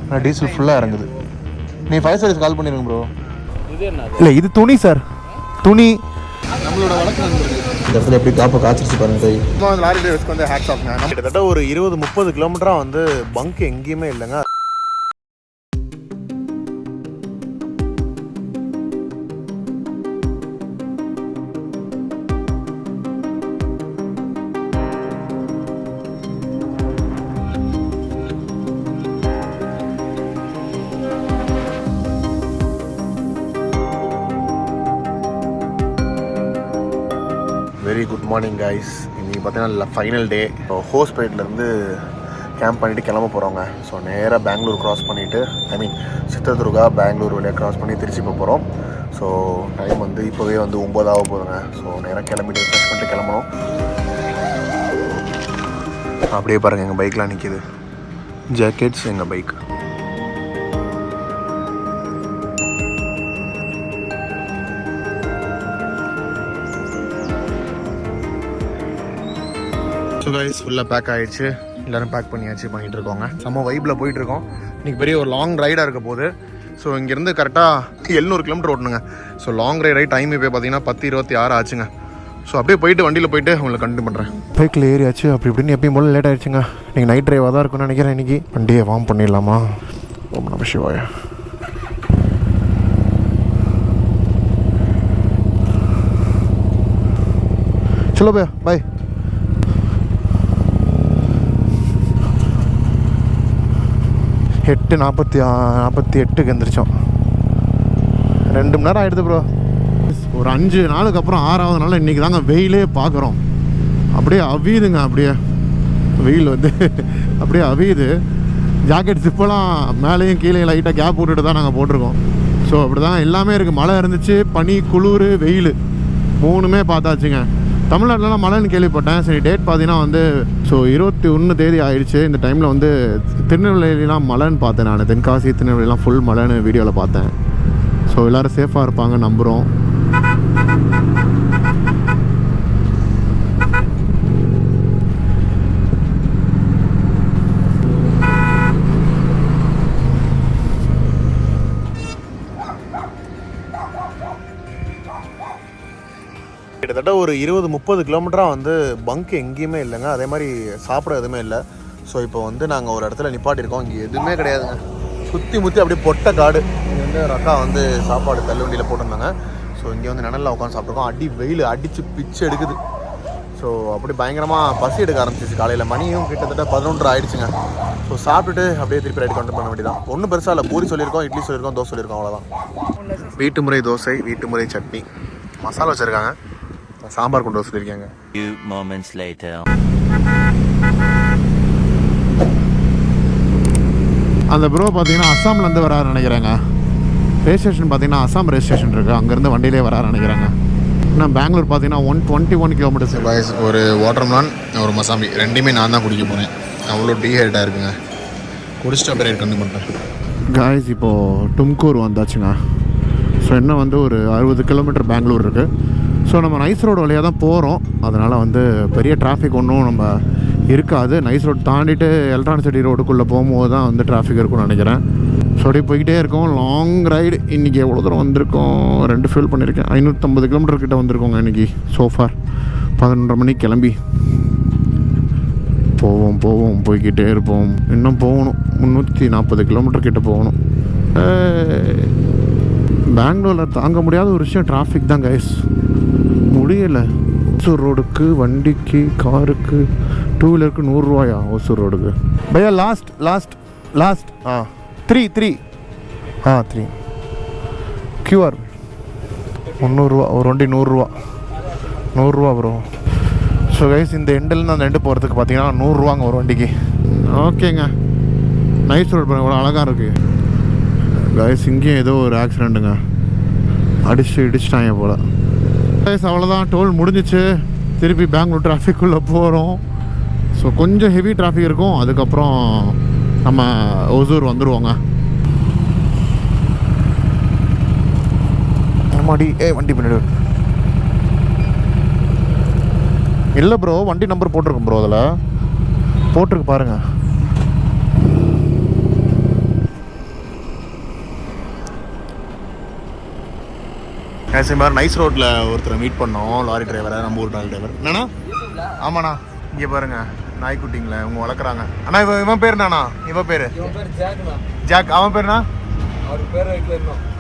ஆனால் டீசல் ஃபுல்லாக இறங்குது. நீ ஃபயர் சர்வீஸ் கால் பண்ணிடுங்க ப்ரோ. இல்லை இது துணி சார், துணி. நம்மளோட வழக்கு இந்த இடத்துல எப்படி காப்பை காய்ச்சிருச்சு பாருங்க. லாரி டிரைவர்ஸ்க்கு வந்து ஹேட்ஸ் ஆஃப்ங்க. நம்ம கிட்டத்தட்ட ஒரு 20-30 கிலோமீட்டராக வந்து பங்க் எங்கேயுமே இல்லைங்க. Very good morning guys. இன்றைக்கி பார்த்தீங்கன்னா ஃபைனல் டே. ஹோஸ்பேட்லேருந்து கேம்ப் பண்ணிவிட்டு கிளம்ப போகிறோங்க. ஸோ நேராக பெங்களூர் க்ராஸ் பண்ணிவிட்டு, சித்ததுர்கா பெங்களூர் வழியாக க்ராஸ் பண்ணி திருச்சி போகிறோம். ஸோ டைம் வந்து இப்போவே வந்து 9 ஆக போதுங்க. ஸோ நேராக கிளம்பிட்டு ஃப்ரெஷ் பண்ணிட்டு கிளம்பணும். அப்படியே பாருங்கள் எங்கள் பைக்லாம் நிற்கிது. ஜாக்கெட்ஸ் எங்கள் பைக். ஸோ கைஸ் ஃபுல்லாக பேக் ஆகிடுச்சு. எல்லோரும் பேக் பண்ணிகிட்டு இருக்கோங்க. செம்ம வைப்பில் போயிட்டுருக்கோம். இன்றைக்கி பெரிய ஒரு லாங் ரைடாக இருக்க போகுது. ஸோ இங்கேருந்து கரெக்டாக 700 கிலோமீட்டர் ஓட்டணுங்க. ஸோ லாங் ரைட் டைம் இப்போ பார்த்தீங்கன்னா 10:26 ஆச்சுங்க. ஸோ அப்படியே போயிட்டு வண்டியில் போயிட்டு உங்களுக்கு கண்டினியூ பண்ணுறேன். பைக்கில் ஏறியாச்சு. அப்படி இப்படின்னு எப்பயும் போல லேட் ஆகிடுச்சுங்க. நீங்கள் நைட் ட்ரைவாக தான் இருக்கும்னு நினைக்கிறேன். இன்றைக்கி வண்டியை வார்ம் பண்ணிடலாமா? ரொம்ப நம்ம சிவாயா. சலோ பையா, பாய். 8:48 எந்திரிச்சோம். 2 மணி நேரம் ஆகிடுது ப்ரோ. ஒரு 5 நாளுக்கு அப்புறம் 6வது நாள் இன்றைக்கி தாங்க வெயிலே பார்க்குறோம். அப்படியே அவியுதுங்க. அப்படியே வெயில் வந்து அப்படியே அவியுது. ஜாக்கெட் சிப்பெல்லாம் மேலேயும் கீழே லைட்டாக கேப் விட்டுட்டு தான் நாங்கள் போட்டிருக்கோம். ஸோ அப்படி தான் எல்லாமே இருக்குது. மழை இருந்துச்சு, பனி, குளிர், வெயில் 3மே பார்த்தாச்சுங்க. தமிழ்நாட்டிலலாம் மழைன்னு கேள்விப்பட்டேன். சரி டேட் பார்த்தீங்கன்னா வந்து ஸோ 21 தேதி ஆகிடுச்சு. இந்த டைமில் வந்து திருநெல்வேலிலாம் மழைன்னு பார்த்தேன் நான். தென்காசி திருநெல்வேலிலாம் ஃபுல் மழைன்னு வீடியோவில் பார்த்தேன். ஸோ எல்லோரும் சேஃபாக இருப்பாங்க நம்புகிறோம். கிட்டத்தட்ட ஒரு 20-30 கிலோமீட்டராக வந்து பங்க் எங்கேயுமே இல்லைங்க. அதே மாதிரி சாப்பிட எதுவுமே இல்லை. ஸோ இப்போ வந்து நாங்கள் ஒரு இடத்துல நிப்பாட்டியிருக்கோம். இங்கே எதுவுமே கிடையாதுங்க. சுற்றி முற்றி அப்படியே பொட்டை காடு. இங்கே வந்து ரக்கா வந்து சாப்பாடு தள்ளுவண்டியில் போட்டிருந்தாங்க. ஸோ இங்கே வந்து நிழலில் உட்காந்து சாப்பிட்ருக்கோம். அடி வெயில் அடித்து பிச்சு எடுக்குது. ஸோ அப்படி பயங்கரமாக பசி எடுக்க ஆரம்பிச்சிச்சு. காலையில் மணியும் கிட்டத்தட்ட 11 ஆகிடுச்சுங்க. ஸோ சாப்பிட்டுட்டு அப்படியே திருப்பி ரைட் கண்ட்ரோல் பண்ண வேண்டியதான். ஒன்றும் பெருசாக இல்லை. பூரி சொல்லியிருக்கோம், இட்லி சொல்லியிருக்கோம், தோசை சொல்லியிருக்கோம், அவ்வளோதான். வீட்டு முறை தோசை, வீட்டு முறை சட்னி, மசாலா வச்சுருக்காங்க. சாம்பார் கொண்டு வர சொல்லியிருக்காங்க. Few moments later. அந்த ப்ரோ பார்த்தீங்கன்னா அஸ்ஸாம்லேருந்து வராரு நினைக்கிறாங்க. ரெஜிஸ்ட்ரேஷன் பார்த்தீங்கன்னா அஸ்ஸாம் ரெஜிஸ்ட்ரேஷன் இருக்குது. அங்கேருந்து வண்டியிலே வராரு நினைக்கிறாங்க. ஆனால் பெங்களூர் பார்த்தீங்கன்னா 121 கிலோமீட்டர்ஸ். பாய்ஸ் ஒரு வாட்டர் மெலான், ஒரு மசாமி ரெண்டுமே நான் தான் குடிக்க போகிறேன். அவ்வளோ டீஹைட்டாக இருக்குங்க. குடிச்சிட்டு அப்படியே ரைட் கண்டினியூ பண்ணுறேன். காய்ஸ் இப்போது டும்கூர் வந்தாச்சுங்க. ஸோ இன்னும் வந்து ஒரு 60 கிலோமீட்டர் பெங்களூர் இருக்குது. ஸோ நம்ம நைஸ் ரோடு வழியாக தான் போகிறோம். அதனால் வந்து பெரிய டிராஃபிக் ஒன்றும் நம்ம இருக்காது. நைஸ் ரோடு தாண்டிட்டு எலக்ட்ரானிக் சிட்டி ரோடுக்குள்ளே போகும்போது தான் வந்து டிராஃபிக் இருக்கும்னு நினைக்கிறேன். ஸோ அப்படியே போய்கிட்டே இருக்கோம். Long ride. இன்றைக்கி எவ்வளோ தூரம் வந்திருக்கோம்? 2 ஃபில் பண்ணியிருக்கேன். 550 கிலோமீட்டர் கிட்டே வந்திருக்கோங்க இன்றைக்கி. சோஃபார் 11:30 மணிக்கு கிளம்பி போவோம் போய்கிட்டே இருப்போம். இன்னும் போகணும். 340 கிலோமீட்டர் கிட்டே போகணும். பெங்களூரில் தாங்க முடியாத ஒரு விஷயம் டிராஃபிக் தான் கைஸ். முடியலை. ஒசூர் ரோடுக்கு வண்டிக்கு காருக்கு 2 வீலருக்கு 100 ரூபாயா? ஒசூர் ரோடுக்கு பையா லாஸ்ட் 3 QR 300 ரூபா. ஒரு வண்டி 100 ரூபா ப்ரோ. ஸோ கைஸ் இந்த எண்டில் அந்த எண்டு போகிறதுக்கு பார்த்தீங்கன்னா 100 ரூபாங்க ஒரு வண்டிக்கு. ஓகேங்க. நைஸ் ரோடு பாருங்க, இவ்வளோ அழகாக இருக்குது. கைஸ் இங்கேயும் ஏதோ ஒரு ஆக்சிடெண்ட்டுங்க. இடிச்சிட்டாங்க போல். கைஸ் அவ்வளோதான், டோல் முடிஞ்சிச்சு. திருப்பி பெங்களூர் டிராஃபிக்குள்ளே போகிறோம். ஸோ கொஞ்சம் ஹெவி டிராஃபிக் இருக்கும். அதுக்கப்புறம் நம்ம ஒசூர் வந்துடுவோங்க. ஆமாடி. வண்டி பண்ணிடு. இல்லை ப்ரோ, வண்டி நம்பர் போட்டிருக்கும் ப்ரோ. அதில் போட்டிருக்கு பாருங்கள். மாதிரி நைஸ் ரோட்டில் ஒருத்தரை மீட் பண்ணோம், லாரி டிரைவரை, நம்ம ஊர் லாரி டிரைவர். என்னண்ணா? ஆமாண்ணா, இங்கே பாருங்க நாய்க்குட்டிங்களே இவங்க வளர்க்குறாங்க. அண்ணா இவன் பேர் என்னண்ணா? இவன் பேர் ஜாக். அவன் பேர்ண்ணா?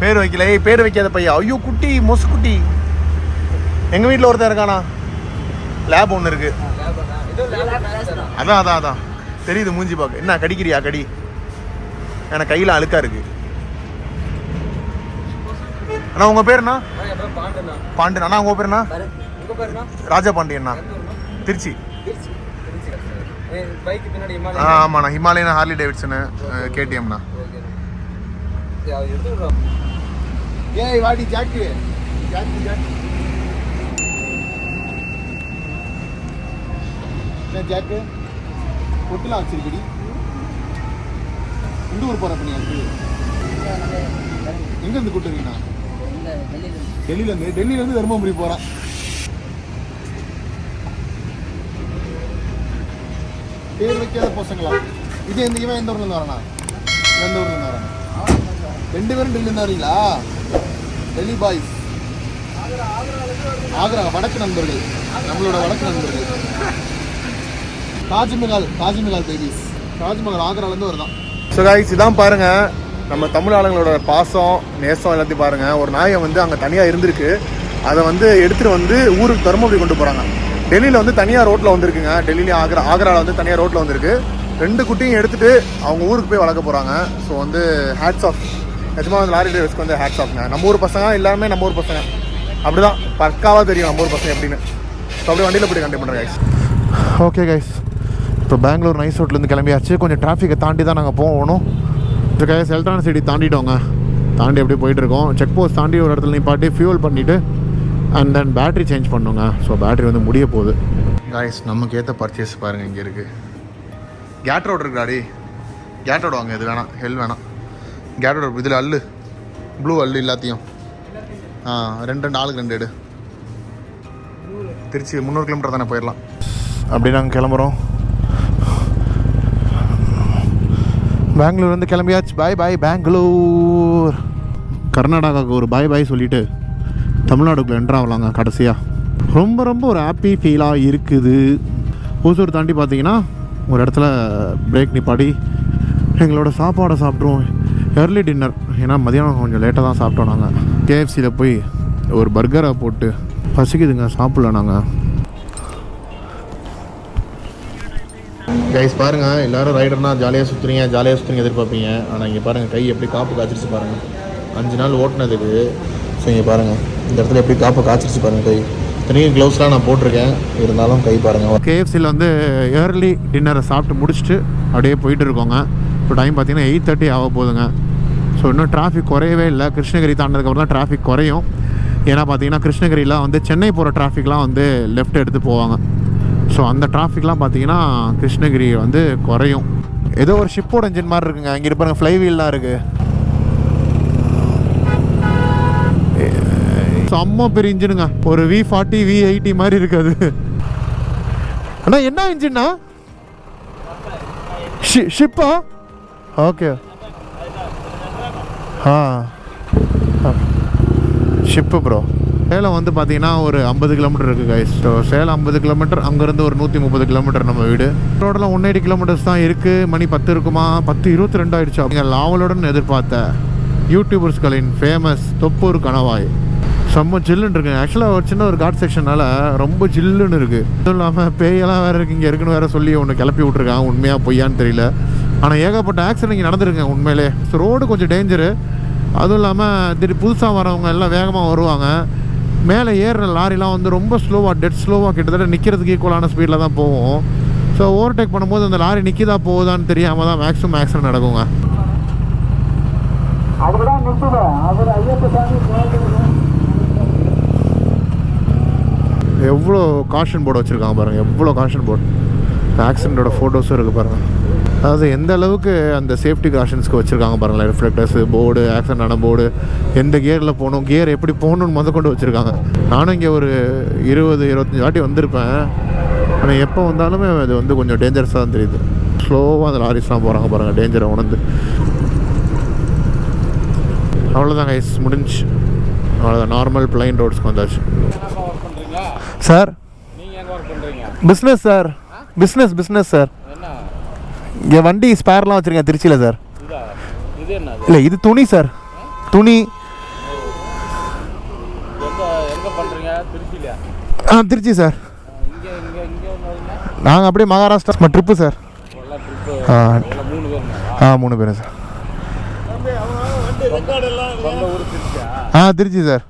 பேர் வைக்கல. ஏய் பேர் வைக்காத பையா. ஐயோ குட்டி, மொசு குட்டி. எங்கள் வீட்டில் ஒருத்தர் இருக்காண்ணா, லேப் ஒன்று இருக்கு. அதான் அதான் அதான் தெரியுது மூஞ்சி பார்க்க. என்ன கடிக்கிறியா? கடி. எனக்கு கையில் அழுக்கா இருக்கு. அண்ணா உங்கள் பேர் என்ன? பாண்டியன். அண்ணா உங்கள் பேர் என்ன? ராஜா பாண்டியண்ணா, திருச்சி. ஆமாண்ணா, ஹிமாலயன், ஹார்லி டேவிட்சனு, கேடிஎம்ண்ணா. ஏய் வாடி ஜாக்கு. ஜாக்கு ஜாக்கு என்ன ஜாக்கு ஒட்டுலாம் வச்சிருக்கடி. இந்த ஊர் போகிற பண்ணியாச்சு. எங்கேருந்து கூட்டுறீங்கண்ணா? டெல்லியிலேருந்து தருமபுரி போகிறேன். பேர் வைக்காத பசங்களா? இது இவன் எந்த ஊர்லேருந்து வரண்ணா? எந்த ஊர்லேருந்து வரேன்? 2 பேரும் டெல்லியிலேருந்து வரீங்களா? டெல்லி பாய்ஸ். ஆக்ரா வடக்கு நண்பர்கள், நம்மளோட வடக்கு நண்பர்கள். தாஜ்மஹால் பேபிஸ். தாஜ்மஹால் ஆக்ராலேருந்து வருதான். ஸோ கைஸ் இதான் பாருங்கள் நம்ம தமிழ் ஆளுங்களோட பாசம் நேசம் எல்லாத்தையும் பாருங்கள். ஒரு நாயை வந்து அங்கே தனியாக இருந்திருக்கு, அதை வந்து எடுத்துகிட்டு வந்து ஊருக்கு தருமபுரி கொண்டு போகிறாங்க. டெல்லியில் வந்து தனியாக ரோட்டில் வந்துருக்குங்க. டெல்லியிலையும் ஆக்ராவில் வந்து தனியாக ரோட்டில் வந்துருக்கு. 2 குட்டியும் எடுத்துகிட்டு அவங்க ஊருக்கு போய் வளர்க்க போகிறாங்க. ஸோ வந்து ஹேட்ஸ் ஆஃப். நிஜமாக வந்து லாரி டிரைவர்ஸ்க்கு வந்து ஹேட்ஸ் ஆஃப்ங்க. நம்ம ஊர் பசங்க எல்லாருமே நம்ம ஊர் பசங்க அப்படி தான் பக்காவாக தெரியும் நம்ம ஊர் பசங்க எப்படின்னு. ஸோ அப்படியே வண்டியில் போய் கண்டிப்பாக பண்ணுறேன் கைஸ். ஓகே கைஸ், இப்போ பெங்களூர் நைஸ் ரோட்லேருந்து கிளம்பியாச்சு. கொஞ்சம் டிராஃபிக்கை தாண்டி தான் நாங்கள் போகணும். இந்த கைஸ் எலக்ட்ரானிக் சிட்டி தாண்டிட்டோங்க. தாண்டி அப்படியே போயிட்டுருக்கோம். செக் போஸ்ட் தாண்டி ஒரு இடத்துல நிப்பாட்டி ஃபியூல் பண்ணிவிட்டு அண்ட் தென் பேட்ரி சேஞ்ச் பண்ணுங்க. ஸோ பேட்ரி வந்து முடிய போகுது. கைஸ் நமக்கு ஏற்ற பர்ச்சேஸ் பாருங்கள் இங்கே இருக்குது. கேட் ரோடு இருக்குடாடி, கேட் ரோடு வாங்க. இது வேணாம், ஹெல் வேணாம். கேட் ரோடு இதில் அல்லு, ப்ளூ அல்லு எல்லாத்தையும். 2 ஆளுக்கு 2 எடு. திருச்சி 300 கிலோமீட்டர் தானே, போயிடலாம். அப்படி நாங்கள் கிளம்புறோம். பெங்களூர் வந்து கிளம்பியாச்சு. பாய் பாய் பெங்களூர். கர்நாடகாவுக்கு ஒரு பாய் பாய் சொல்லிவிட்டு தமிழ்நாடுக்குள்ளே என்ட்ரு ஆகலாங்க கடைசியாக. ரொம்ப ரொம்ப ஒரு ஹாப்பி ஃபீலாக இருக்குது. ஓசூர் தாண்டி பார்த்தீங்கன்னா ஒரு இடத்துல பிரேக் நிப்பாடி எங்களோட சாப்பாடை சாப்பிட்ருவோம். ஏர்லி டின்னர், ஏன்னா மதியானம் கொஞ்சம் லேட்டாக தான் சாப்பிட்டோம். நாங்கள் கேஎஃப்சியில் போய் ஒரு பர்கரை போட்டு பசிக்குதுங்க, சாப்பிடல நாங்கள். கைஸ் பாருங்கள், எல்லோரும் ரைடர்னா ஜாலியாக சுற்றுறீங்க எதிர்பார்ப்பீங்க. ஆனால் இங்கே பாருங்கள் கை எப்படி காப்பு காய்ச்சிருச்சு பாருங்கள். 5 நாள் ஓட்டினதுக்கு. ஸோ இங்கே பாருங்கள் இந்த இடத்துல எப்படி காப்பு காய்ச்சிருச்சு பாருங்கள் கை. இத்தனைக்கும் க்ளவுஸ்லாம் நான் போட்டிருக்கேன், இருந்தாலும் கை பாருங்கள். கேஎஃப்சியில் வந்து ஏர்லி டின்னரை சாப்பிட்டு முடிச்சுட்டு அப்படியே போயிட்டு இருக்கோங்க. இப்போ டைம் பார்த்தீங்கன்னா 8:30 ஆக போகுதுங்க. ஸோ இன்னும் டிராஃபிக் குறையவே இல்லை. கிருஷ்ணகிரி தாண்டதுக்கப்புறம் தான் டிராஃபிக் குறையும். ஏன்னா பார்த்தீங்கன்னா கிருஷ்ணகிரியில் வந்து சென்னை போகிற டிராஃபிக்லாம் வந்து லெஃப்ட் எடுத்து போவாங்க. ஸோ அந்த டிராஃபிக்லாம் பார்த்தீங்கன்னா கிருஷ்ணகிரி வந்து குறையும். ஏதோ ஒரு ஷிப்போட இன்ஜின் மாதிரி இருக்குங்க. இங்கே இருப்பாங்க ஃப்ளை வீல்லாம் இருக்குது. செம்ம பெரிய இன்ஜினுங்க, ஒரு V40 V80 மாதிரி இருக்காது. அண்ணா என்ன இன்ஜின்னா? ஷிப்பா? ஓகே. Ship bro. சேலம் வந்து பார்த்தீங்கன்னா ஒரு 50 கிலோமீட்டர் இருக்குது கைஸ். ஸோ சேலம் 50 கிலோமீட்டர், அங்கேருந்து ஒரு 130 கிலோமீட்டர் நம்ம வீடு. ரோடெல்லாம் 180 கிலோமீட்டர்ஸ் தான் இருக்குது. மணி 10 இருக்குமா? 10:22 ஆகிடுச்சா? நீங்கள் லாவலுடன் எதிர்பார்த்த யூடியூபர்ஸ்களின் ஃபேமஸ் தொப்பூர் கணவாய் செம்ம ஜில்லுன்னு இருக்குங்க. ஆக்சுவலாக ஒரு சின்ன ஒரு காட் செக்ஷனால் ரொம்ப ஜில்லுன்னு இருக்குது. அதுவும் இல்லாமல் பேயெல்லாம் வேறு இருக்குது, இங்கே இருக்குன்னு வேறு சொல்லி ஒன்று கிளப்பி விட்ருக்காங்க. உண்மையாக பொய்யான்னு தெரியல. ஆனால் ஏகப்பட்ட ஆக்சிடென்ட் இங்கே நடந்துருக்குங்க உண்மையிலே. ஸோ ரோடு கொஞ்சம் டேஞ்சரு. அதுவும் இல்லாமல் திடீர் புதுசாக வரவங்க எல்லாம் வேகமாக வருவாங்க. மேலே ஏறுற லாரிலாம் வந்து ரொம்ப ஸ்லோவாக, டெட் ஸ்லோவாக, கிட்டத்தட்ட நிற்கிறதுக்கு ஈக்குவலான ஸ்பீடில் தான் போகும். ஸோ ஓவர்டேக் பண்ணும்போது அந்த லாரி நிற்கிதா போகுதான்னு தெரியாமல் தான் மேக்ஸிமம் ஆக்சிடென்ட் நடக்குங்க. எவ்வளோ காஷன் போர்டு வச்சுருக்காங்க பாருங்கள், எவ்வளோ காஷன் போர்டு. ஆக்சிடெண்ட்டோட ஃபோட்டோஸும் இருக்குது பாருங்கள். அதாவது எந்த அளவுக்கு அந்த சேஃப்டி காஷன்ஸ்க்கு வச்சுருக்காங்க பாருங்களேன். ரிஃப்ளெக்டர்ஸு போர்டு, ஆக்சிடென்ட் ஆன போர்டு, எந்த கியரில் போகணும், கியர் எப்படி போகணுன்னு கொண்டு வச்சுருக்காங்க. நானும் இங்கே ஒரு 20-25 வாட்டி வந்திருப்பேன். ஆனால் எப்போ வந்தாலுமே அது வந்து கொஞ்சம் டேஞ்சரஸாக தான் தெரியுது. ஸ்லோவாக அந்த லாரிஸ்லாம் போகிறாங்க பாருங்கள், டேஞ்சரை உணர்ந்து. அவ்வளோதான் கைஸ், முடிஞ்சு. அவ்வளோதான், நார்மல் பிளைன் ரோட்ஸ்க்கு வந்தாச்சு. என்னப்பா ஒர்க் பண்ணுறீங்க? சார் நீங்கள் எங்கே ஒர்க் பண்ணுறீங்க? Business sir, business sir. என்ன இங்கே வண்டி ஸ்பேர்லாம் வச்சுருக்கேன் திருச்சியில் சார். இதா இது என்ன இல்லை இது துணி சார், துணி. எங்கே பண்ணுறீங்க? திருச்சியிலையா? திருச்சி சார். இங்கே இங்கே இங்கே ஒன்று நாங்கள் அப்படியே மகாராஷ்டிரா ட்ரிப்பு சார். எல்லாம் ட்ரிப்பு 3 பேர். 3 பேர் சார். சொந்த ஊர் திருச்சியா? திருச்சி சார்.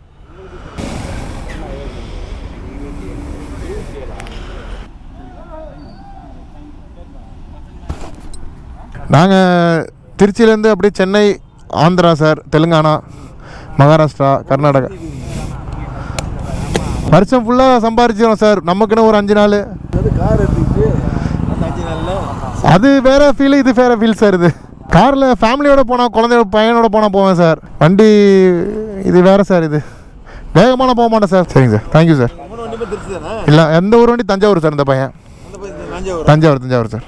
நாங்கள் திருச்சியிலேருந்து அப்படியே சென்னை, ஆந்திரா சார், தெலுங்கானா, மகாராஷ்டிரா, கர்நாடகா. வருஷம் ஃபுல்லாக சம்பாரிச்சிடும் சார். நமக்குன்னு ஒரு 5 நாள். அது வேற ஃபீல், இது வேற ஃபீல் சார். இது காரில் ஃபேமிலியோட போனால், குழந்தையோட பையனோட போனால் போவேன் சார். வண்டி இது வேற சார். இது வேகமான போக மாட்டேன் சார். சரிங்க சார், தேங்க்யூ சார். இல்லை எந்த ஒரு வண்டி? தஞ்சாவூர் சார். இந்த பையன் தஞ்சாவூர் சார்.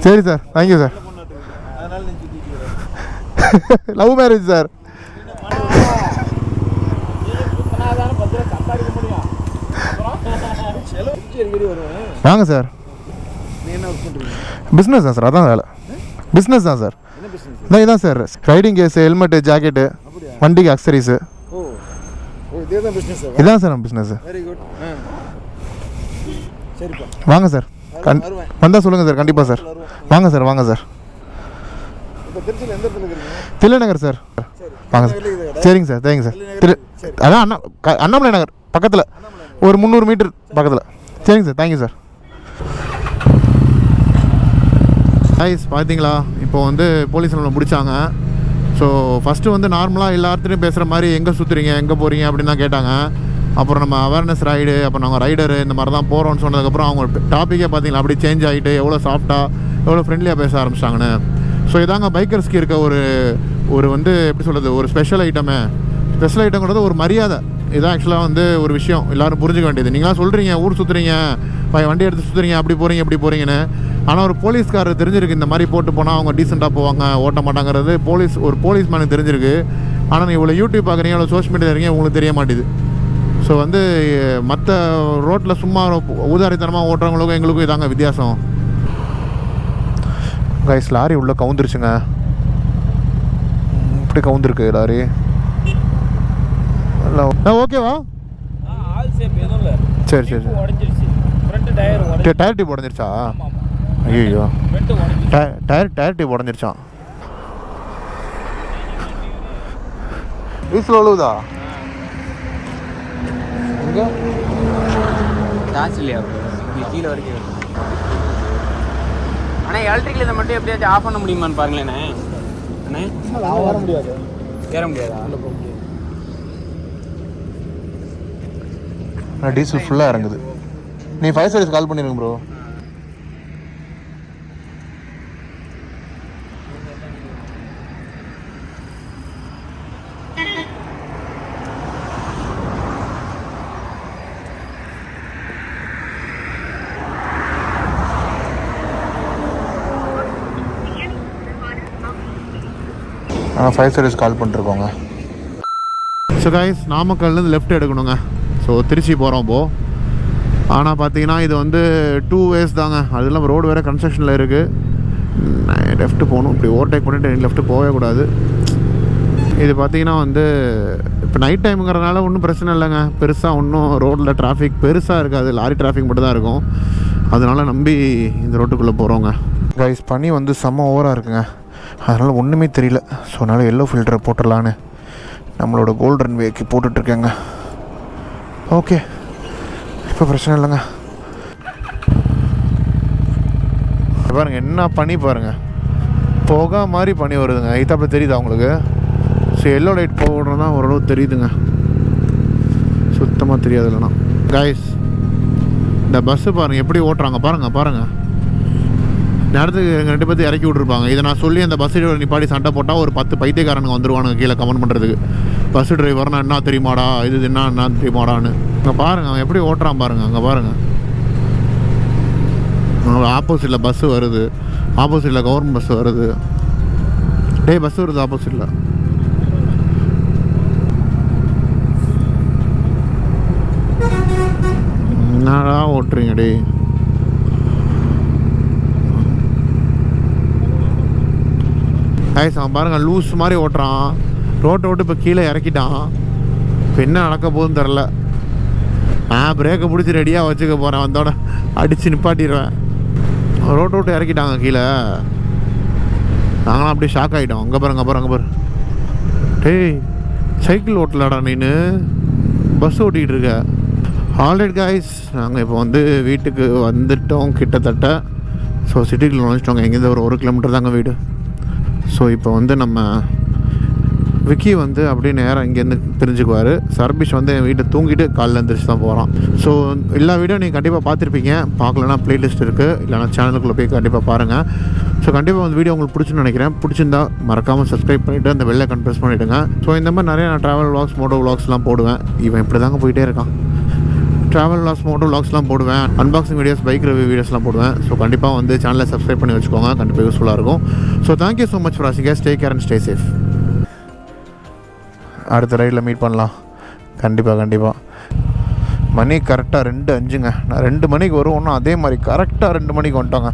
சரி sir, thank you sir. Love marriage sir. வாங்க சார். பிஸ்னஸ் தான் சார். அதான் வேலை. பிஸ்னஸ் தான் சார். இதான் சார், ரைடிங் கேஸு, ஹெல்மெட்டு, ஜாக்கெட்டு, வண்டிக்கு அக்சரிஸு. இதான் சார் நம்ம பிஸ்னஸ். வாங்க சார், வந்தால் சொல்லுங்கள் சார். கண்டிப்பாக சார். வாங்க சார், வாங்க சார். தில்லைநகர் சார். வாங்க சார். சரிங்க சார், தேங்க்யூ சார். அதான் அண்ணாமலை நகர் பக்கத்தில், ஒரு 300 மீட்டர் பக்கத்தில். சரிங்க சார், தேங்க்யூ சார். ஐஸ் பார்த்தீங்களா, இப்போ வந்து போலீஸ் நம்மளை பிடிச்சாங்க. ஸோ ஃபஸ்ட்டு வந்து நார்மலாக எல்லாத்துலேயும் பேசுகிற மாதிரி எங்கே சுற்றுறீங்க, எங்கே போகிறீங்க அப்படின்னு தான் கேட்டாங்க. அப்புறம் நம்ம அவேர்னஸ் ரைடு, அப்புறம் நாங்கள் ரைடரு இந்த மாதிரி தான் போகிறோன்னு சொன்னதுக்கப்புறம் அவங்க டாப்பிக்கே பார்த்தீங்களா அப்படி சேஞ்ச் ஆகிட்டு எவ்வளோ சாஃப்டாக, எவ்வளோ ஃப்ரெண்ட்லியாக பேச ஆரம்பிச்சிட்டாங்கன்னு. ஸோ இதாங்க பைக்கர்ஸ்க்கு இருக்க ஒரு வந்து எப்படி சொல்கிறது, ஒரு ஸ்பெஷல் ஐட்டங்கிறது ஒரு மரியாதை. இதான் ஆக்சுவலாக வந்து ஒரு விஷயம் எல்லோரும் புரிஞ்சுக்க வேண்டியது. நீங்களாம் சொல்கிறீங்க ஊர் சுற்றுறீங்க, வண்டி எடுத்து சுற்றுறீங்க, அப்படி போகிறீங்க இப்படி போகிறீங்கன்னு. ஆனால் ஒரு போலீஸ்காரர் தெரிஞ்சிருக்கு இந்த மாதிரி போட்டு போனால் அவங்க டீசெண்டாக போவாங்க, ஓட்ட மாட்டாங்கிறது ஒரு போலீஸ்மேனுக்கு தெரிஞ்சிருக்கு. ஆனால் நீ இவ்வளோ யூடியூப் பார்க்குறீங்க, இவ்வளோ சோஷியல் மீடியா இருக்கீங்க, உங்களுக்கு தெரிய மாட்டேது. ஸோ வந்து மற்ற ரோட்டில் சும்மா ஊதாரித்தனமாக ஓட்டுறவங்களுக்கும் எங்களுக்கும் இதாங்க வித்தியாசம். கைஸ் லாரி உள்ளே கவுந்துருச்சுங்க. இப்படி கவுந்துருக்கு லாரி. ஓகேவா? சரி சரி டயர் டியூப் உடஞ்சிருச்சா? ஐயோ, டயர் டியூப் உடஞ்சிருச்சான். வீசில் ஒழுகுதா? கீழே வரைக்கும். ஆனால் எலக்ட்ரிக்கில் இதை மட்டும் எப்படியாச்சும் ஆஃப் பண்ண முடியுமான்னு பாருங்களேண்ணே. அண்ணே ஏற முடியாது. ஏற முடியாதா? டீசல் ஃபுல்லாக இறங்குது. நீ 5 சர்வீஸ் கால் பண்ணிடுங்க ப்ரோ. ஃபைவ் சர்வீஸ் கால் பண்ணிருக்கோங்க. ஸோ கைஸ், நாமக்கல்லேருந்து லெஃப்ட் எடுக்கணுங்க. ஸோ திருச்சி போகிறோம் இப்போது. ஆனால் பார்த்தீங்கன்னா இது வந்து 2 ways தாங்க. அது இல்லாமல் ரோடு வேறு கன்ஸ்ட்ரக்ஷனில் இருக்குது. லெஃப்ட்டு போகணும். இப்படி ஓவர்டேக் பண்ணிவிட்டு லெஃப்ட்டு போகவே கூடாது. இது பார்த்தீங்கன்னா வந்து இப்போ நைட் டைமுங்கிறதுனால ஒன்றும் பிரச்சனை இல்லைங்க. பெருசாக ஒன்றும் ரோட்டில் டிராஃபிக் பெருசாக இருக்காது. லாரி டிராஃபிக் மட்டும் தான் இருக்கும். அதனால் நம்பி இந்த ரோட்டுக்குள்ளே போகிறோங்க. கைஸ், பனி வந்து செம்ம ஓவராக இருக்குங்க. அதனால் ஒன்றுமே தெரியல. ஸோ அதனால் எல்லோ ஃபில்டரை போட்டுடலான்னு நம்மளோட கோல்டன் வேக்கு போட்டுட்ருக்கேங்க. ஓகே, இப்போ பிரச்சனை இல்லைங்க. பாருங்கள் என்ன பனி பாருங்கள், புகை மாதிரி பனி வருதுங்க. இதாப்போ தெரியுதா உங்களுக்கு? ஸோ எல்லோ லைட் போடுறது தான் ஓரளவு தெரியுதுங்க. சுத்தமாக தெரியாது இல்லைனா. கைஸ், இந்த பஸ்ஸு பாருங்கள் எப்படி ஓட்டுறாங்க பாருங்கள். நேரத்துக்கு எங்கள் 2 பேர்த்து இறக்கி விட்ருப்பாங்க. இதை நான் சொல்லி அந்த பஸ் டிரைவர் நிப்பாடி சண்டை போட்டால் ஒரு 10 பைத்தியக்காரனுங்க வந்துடுவானுங்க கீழே கமெண்ட் பண்ணுறதுக்கு. பஸ் டிரைவர்னா என்ன தெரியுமாடா, இது என்ன தெரியுமாடான்னு. அங்கே பாருங்கள் அவன் எப்படி ஓட்டுறான் பாருங்கள். அங்கே பாருங்கள், ஆப்போசிட்டில் பஸ்ஸு வருது, ஆப்போசிட்டில் கவர்மெண்ட் பஸ் வருது. பஸ் வருது ஆப்போசிட்டில். என்னடா ஓட்டுறீங்க டே? அவன் பாருங்கள் லூஸ் மாதிரி ஓட்டுறான். ரோட்டை விட்டு இப்போ கீழே இறக்கிட்டான். இப்போ என்ன நடக்க போகுதுன்னு தெரில. பிரேக்கை பிடிச்சி ரெடியாக வச்சுக்க போகிறேன். வந்தோட அடித்து நிப்பாட்டிடுவேன். ரோட்டை விட்டு இறக்கிட்டாங்க கீழே. நாங்களாம் அப்படியே ஷாக் ஆகிட்டோம். அங்கே பாரு. டேய் சைக்கிள் ஓட்டலடா நீனு, பஸ் ஓட்டிகிட்டு இருக்க. ஆல்ரைட் காய்ஸ், நாங்கள் இப்போ வந்து வீட்டுக்கு வந்துட்டோம் கிட்டத்தட்ட. ஸோ சிட்டிக்குள்ள நுழைச்சிட்டோங்க. எங்கேருந்து ஒரு 1 கிலோமீட்டர் தாங்க வீடு. ஸோ இப்போ வந்து நம்ம விக்கி வந்து அப்படியே நேராக இங்கேருந்து பிரிஞ்சுக்குவார். சர்பிஷ் வந்து என் வீட்டை தூங்கிட்டு காலைல எழுந்திரிச்சு தான் போகிறான். ஸோ எல்லா வீடியோ நீங்கள் கண்டிப்பாக பார்த்துருப்பீங்க. பார்க்கலன்னா ப்ளேலிஸ்ட் இருக்குது, இல்லைனா சேனலுக்குள்ளே போய் கண்டிப்பாக பாருங்கள். ஸோ கண்டிப்பாக வந்து வீடியோ உங்களுக்கு பிடிச்சுன்னு நினைக்கிறேன். பிடிச்சிருந்தா மறக்காமல் சப்ஸ்கிரைப் பண்ணிவிட்டு அந்த பெல் ஐகான் ப்ரெஸ் பண்ணிவிடுங்க. ஸோ இந்த மாதிரி நிறைய நான் ட்ராவல் விளாக்ஸ், மோட்டோ விளாக்ஸ்லாம் போடுவேன். இவன் இப்படி தாங்க போயிட்டே இருக்கான். ட்ராவல் விளாக்ஸ், மோட்டோ விளாக்ஸ்லாம் போடுவேன். அன்பாக்சிங் வீடியோஸ், பைக் ரிவ்யூ வீடியோஸ்லாம் போடுவேன். ஸோ கண்டிப்பாக வந்து சேனலை சப்ஸ்கிரைப் பண்ணி வச்சுக்கோங்க. கண்டிப்பாக யூஸ்ஃபுல்லாக இருக்கும். So thank you so much for வாட்சிங் guys. Take care and stay safe. அடுத்த ரைடில் மீட் பண்ணலாம். கண்டிப்பாக. மணி கரெக்டாக 2:05ங்க. நான் 2 மணிக்கு வருவோன்னா அதே மாதிரி கரெக்டாக 2 மணிக்கு வந்துட்டோங்க.